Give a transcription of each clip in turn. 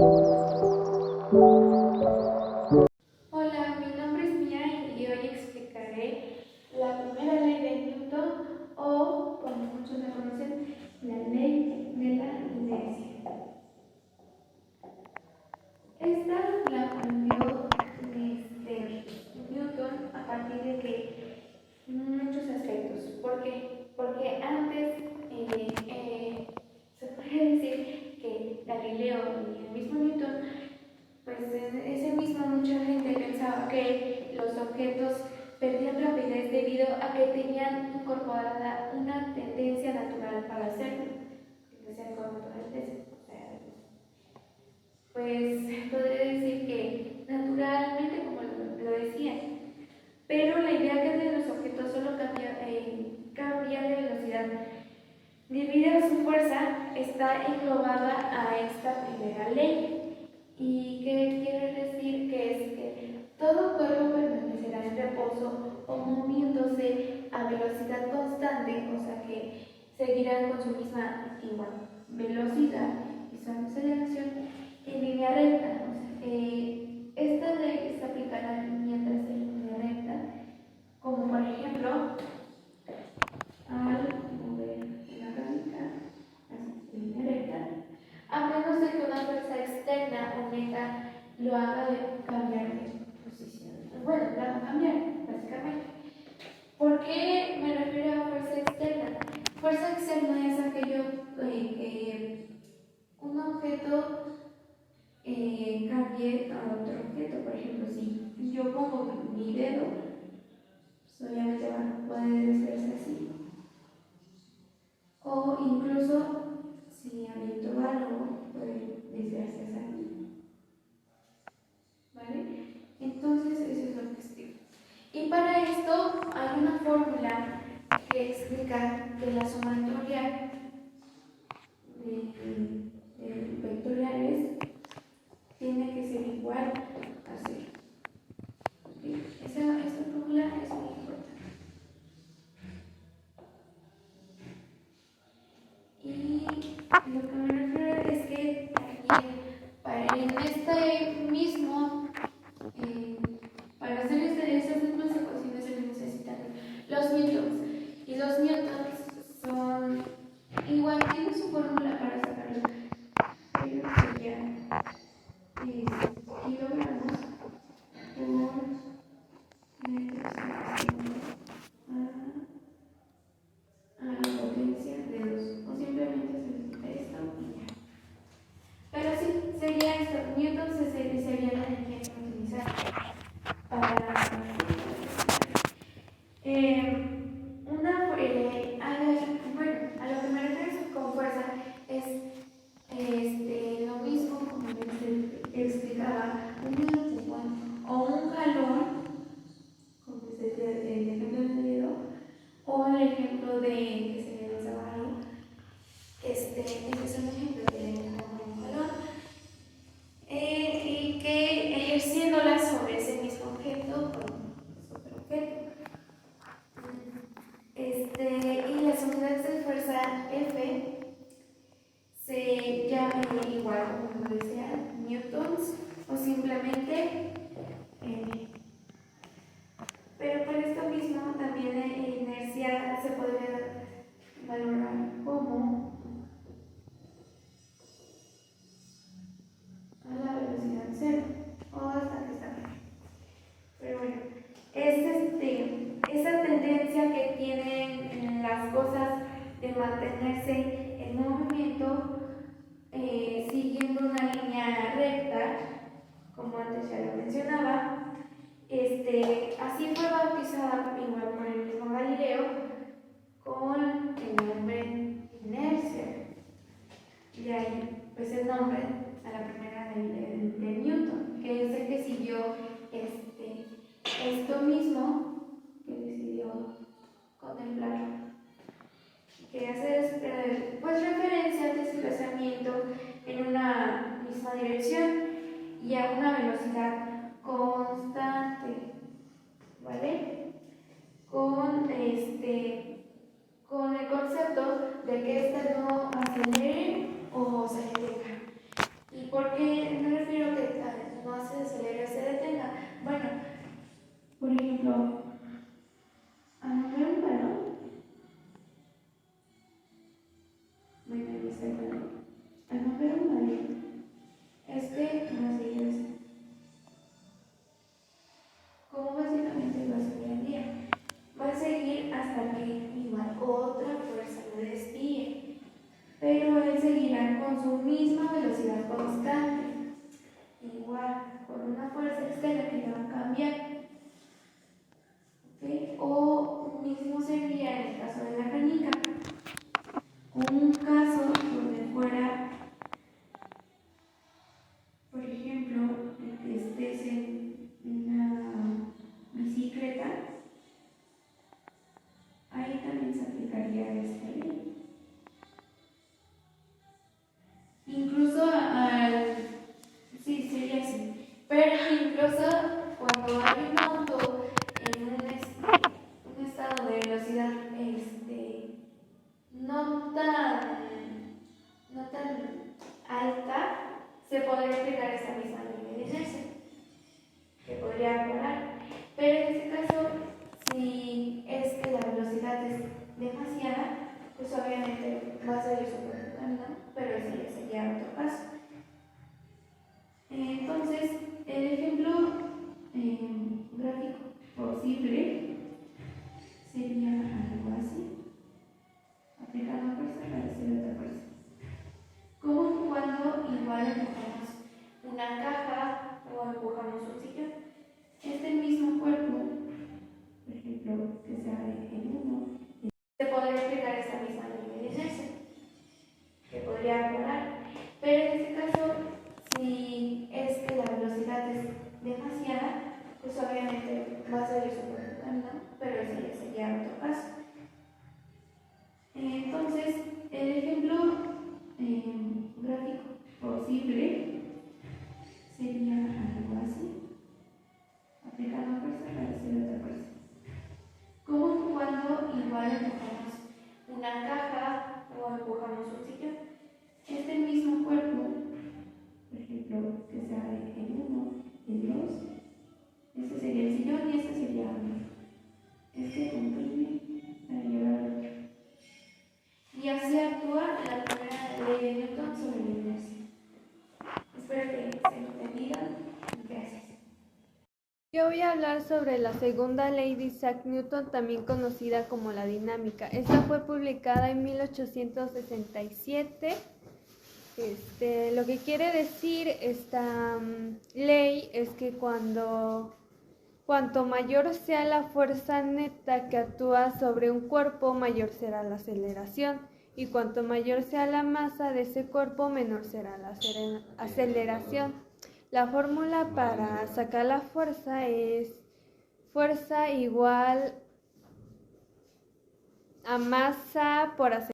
Hola, mi nombre es Mía y hoy explicaré la primera ley de Newton o, como muchos la conocen, la ley de la inercia. Esta la aprendió Newton a partir de que muchos aspectos. ¿Por qué? Porque antes se puede decir que Galileo y el mismo Newton, pues en ese mismo mucha gente pensaba que los objetos perdían rapidez debido a que tenían incorporada una tendencia natural para hacerlo. Entonces, con naturaleza, pues podría decir que naturalmente, como lo decía, pero la idea que de los objetos solo cambia de velocidad debido a su fuerza está englobada a esta primera ley. ¿Y qué quiere decir? Que es que todo cuerpo permanecerá en reposo o moviéndose a velocidad constante, o sea que seguirán con su misma igual velocidad y su aceleración en línea recta. O sea, esta ley está aplicada mientras en línea recta, como por ejemplo al mover la radical así en línea recta, a menos de que una fuerza externa omega lo haga cambiar de posición. Bueno, lo haga cambiar, básicamente. ¿Por qué me refiero a fuerza externa? Fuerza externa es aquello que un objeto cambie a otro objeto. Por ejemplo, si yo pongo mi dedo, pues obviamente va a poder deshacerse así. O incluso si aviento algo, puede deshacerse así. ¿Vale? Entonces, eso es lo que explico. Y para esto hay una fórmula que explica que la sumatoria de vectoriales tiene que ser igual a 0. Esa fórmula es muy importante. Y lo que me refiero es que también en este mismo, para hacer esas mismas ecuaciones se necesitan los newtons. Y los newtons son igual, tienen su fórmula para sacarlo, pero sería kilogramos por metros a la potencia de 2. O simplemente se necesita esto y ya. Pero sí, sería esto. Newton sería la energía que utilizar para bueno, a lo que me refiero con fuerza es lo mismo como les explicaba, un empujón o un jalón, como sería el ejemplo del dedo, o el ejemplo de que se le lanzaba algo. Ese es un ejemplo de un jalón. Y que ejerciéndola sobre ese mismo objeto, con otro objeto. Y las unidades de fuerza F se llaman igual, como decía, newtons o simplemente N. Pero por esto mismo también la inercia se podría valorar como a la velocidad cero o hasta que está bien. Pero bueno, es esa tendencia que tienen las cosas de mantenerse en movimiento siguiendo una línea recta, como antes ya lo mencionaba. Así fue bautizada igual por el mismo Galileo con el nombre inercia. Y ahí pues el nombre a la primera ley de Newton, que es el que siguió esto mismo que decidió contemplar, que hace pues referencia al desplazamiento en una misma dirección y a una velocidad constante, ¿vale? Con el concepto de que ésta no acelere o se detenga. ¿Y por qué esta es la que la va a cambiar. ¿Okay? O mismo sería en el caso de la canica. Un caso donde fuera, por ejemplo, que estés en una bicicleta, ahí también se aplicaría esta ley. Incluso sí, sería así. Pero incluso cuando hay un auto en un estado de velocidad no tan alta, se podría aplicar esta misma ley de inercia, que podría volar. Pero en este caso, si es que la velocidad es demasiada, pues obviamente va a ser eso por el camino, pero ese ya sería otro caso. Entonces, el ejemplo gráfico posible sería algo así. Aplicando fuerza para hacer otra fuerza. Como cuando igual empujamos una caja o empujamos un sillón. Este mismo cuerpo, por ejemplo, que se abre en uno, se podría aplicar esta misma ley de inercia, que podría volar. Pero en este caso, si es que la velocidad es demasiada, pues obviamente va a ser eso por el camino, pero ese ya sería otro caso. Entonces, el ejemplo gráfico posible sería algo así. Aplicando fuerza para hacer otra fuerza. Como cuando igual empujamos una caja o empujamos un sillón. Este mismo cuerpo, por ejemplo, que se abre en uno, en dos, este sería el sillón y este sería este comprime para llevar al otro. Y así actúa la primera ley de Newton sobre la inercia. Espero que se entendido. Gracias. Yo voy a hablar sobre la segunda ley de Isaac Newton, también conocida como la dinámica. Esta fue publicada en 1867. Lo que quiere decir esta ley es que cuanto mayor sea la fuerza neta que actúa sobre un cuerpo, mayor será la aceleración. Y cuanto mayor sea la masa de ese cuerpo, menor será la aceleración. La fórmula para sacar la fuerza es fuerza igual a masa por aceleración.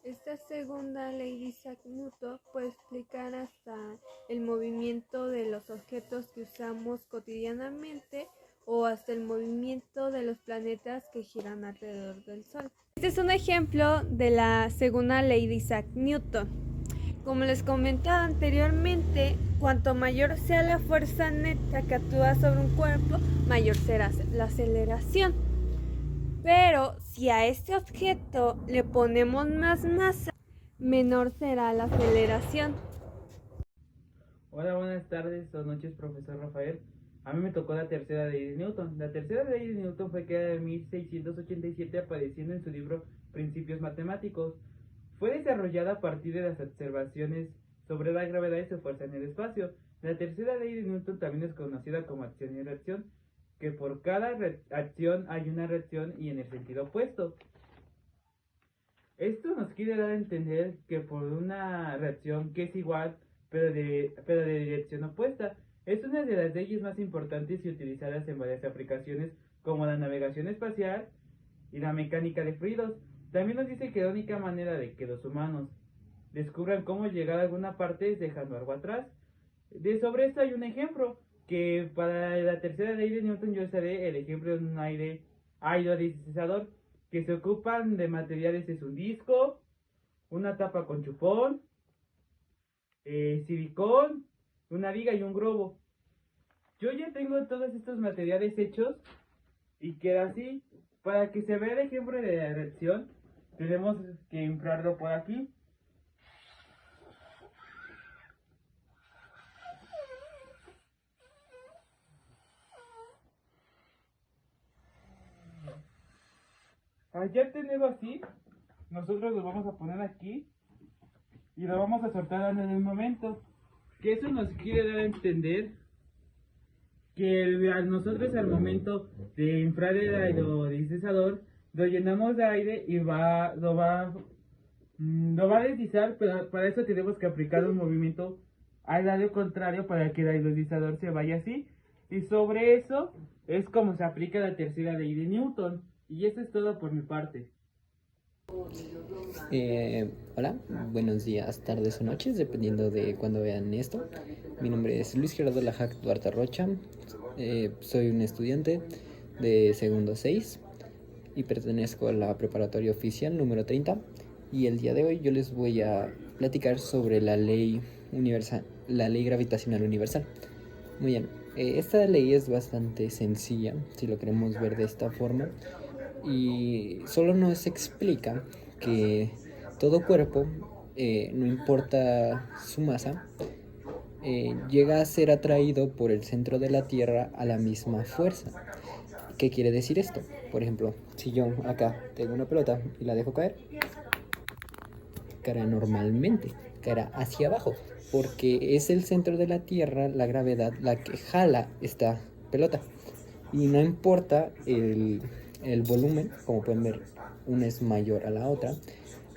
Esta segunda ley de Isaac Newton puede explicar hasta el movimiento de los objetos que usamos cotidianamente o hasta el movimiento de los planetas que giran alrededor del Sol. Este es un ejemplo de la segunda ley de Isaac Newton. Como les comentaba anteriormente, cuanto mayor sea la fuerza neta que actúa sobre un cuerpo, mayor será la aceleración. Pero si a este objeto le ponemos más masa, menor será la aceleración. Hola, buenas tardes o noches, profesor Rafael. A mí me tocó la tercera ley de Newton. La tercera ley de Newton fue creada en 1687 apareciendo en su libro Principios Matemáticos. Fue desarrollada a partir de las observaciones sobre la gravedad y su fuerza en el espacio. La tercera ley de Newton también es conocida como acción y reacción, que por cada acción hay una reacción y en el sentido opuesto. Esto nos quiere dar a entender que por una reacción que es igual, pero de dirección opuesta, es una de las leyes más importantes y utilizadas en varias aplicaciones como la navegación espacial y la mecánica de fluidos. También nos dice que la única manera de que los humanos descubran cómo llegar a alguna parte es dejando algo atrás. Sobre esto hay un ejemplo, que para la tercera ley de Newton yo usaré el ejemplo de un aerodeslizador, que se ocupan de materiales, es un disco, una tapa con chupón, silicón, una viga y un globo. Yo ya tengo todos estos materiales hechos y queda así. Para que se vea el ejemplo de la reacción, tenemos que inflarlo por aquí. Al ya tenerlo así, nosotros lo vamos a poner aquí y lo vamos a soltar en el momento. Que eso nos quiere dar a entender que nosotros al momento de inflar el aerodeslizador, lo llenamos de aire y lo va a deslizar, pero para eso tenemos que aplicar un movimiento al lado contrario para que el aerodeslizador se vaya así. Y sobre eso es como se aplica la tercera ley de Newton. Y eso es todo por mi parte. Hola, buenos días, tardes o noches, dependiendo de cuando vean esto. Mi nombre es Luis Gerardo Lajac Duarte Rocha. Soy un estudiante de segundo 6 y pertenezco a la preparatoria oficial número 30. Y el día de hoy yo les voy a platicar sobre la ley universal, la ley gravitacional universal. Muy bien, esta ley es bastante sencilla si lo queremos ver de esta forma. Y solo nos explica que todo cuerpo, no importa su masa, llega a ser atraído por el centro de la Tierra a la misma fuerza. ¿Qué quiere decir esto? Por ejemplo, si yo acá tengo una pelota y la dejo caer, caerá normalmente, caerá hacia abajo, porque es el centro de la Tierra, la gravedad, la que jala esta pelota. Y no importa el volumen, como pueden ver, una es mayor a la otra.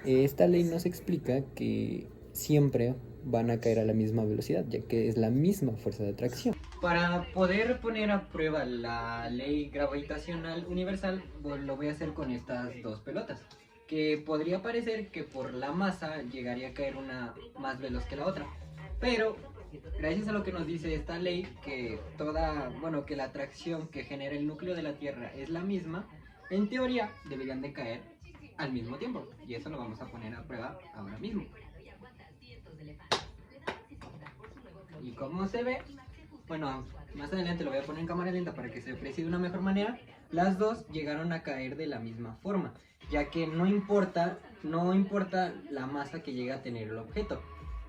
Esta ley nos explica que siempre van a caer a la misma velocidad, ya que es la misma fuerza de atracción. Para poder poner a prueba la ley gravitacional universal, pues lo voy a hacer con estas dos pelotas, que podría parecer que por la masa llegaría a caer una más veloz que la otra, pero gracias a lo que nos dice esta ley, que que la atracción que genera el núcleo de la Tierra es la misma, en teoría deberían de caer al mismo tiempo, y eso lo vamos a poner a prueba ahora mismo. Y como se ve, bueno, más adelante lo voy a poner en cámara lenta para que se aprecie de una mejor manera. Las dos llegaron a caer de la misma forma, ya que no importa la masa que llegue a tener el objeto,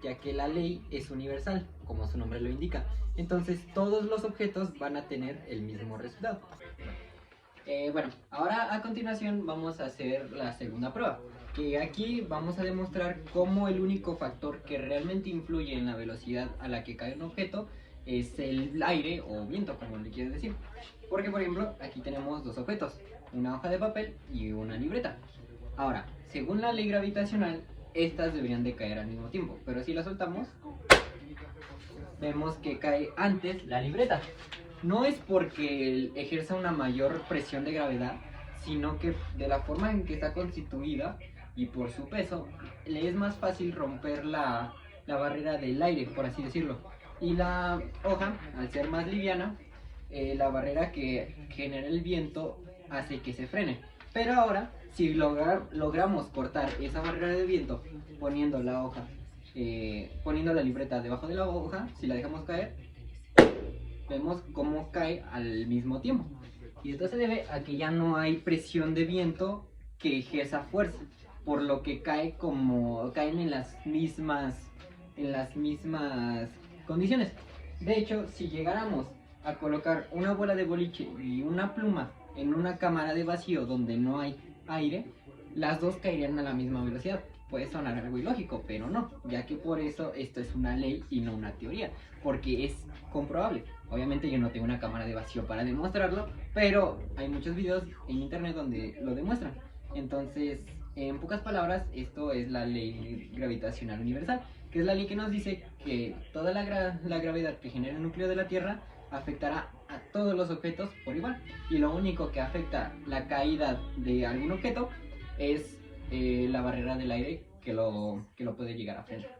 ya que la ley es universal, como su nombre lo indica. Entonces todos los objetos van a tener el mismo resultado. Bueno, ahora a continuación vamos a hacer la segunda prueba, que aquí vamos a demostrar cómo el único factor que realmente influye en la velocidad a la que cae un objeto es el aire o viento, como le quieres decir. Porque, por ejemplo, aquí tenemos dos objetos, una hoja de papel y una libreta. Ahora, según la ley gravitacional, estas deberían de caer al mismo tiempo, pero si la soltamos, vemos que cae antes la libreta. No es porque ejerza una mayor presión de gravedad, sino que de la forma en que está constituida y por su peso, le es más fácil romper la barrera del aire, por así decirlo. Y la hoja, al ser más liviana, la barrera que genera el viento hace que se frene. Pero ahora, si logramos cortar esa barrera de viento poniendo la hoja, poniendo la libreta debajo de la hoja, si la dejamos caer, vemos cómo cae al mismo tiempo. Y esto se debe a que ya no hay presión de viento que ejerza fuerza, por lo que caen en las mismas condiciones. De hecho, si llegáramos a colocar una bola de boliche y una pluma en una cámara de vacío donde no hay aire, las dos caerían a la misma velocidad. Puede sonar algo ilógico, pero no, ya que por eso esto es una ley y no una teoría, porque es comprobable. Obviamente yo no tengo una cámara de vacío para demostrarlo, pero hay muchos videos en internet donde lo demuestran. Entonces, en pocas palabras, esto es la ley gravitacional universal, que es la ley que nos dice que toda la gravedad que genera el núcleo de la Tierra afectará a todos los objetos por igual, y lo único que afecta la caída de algún objeto es la barrera del aire que lo puede llegar a frenar.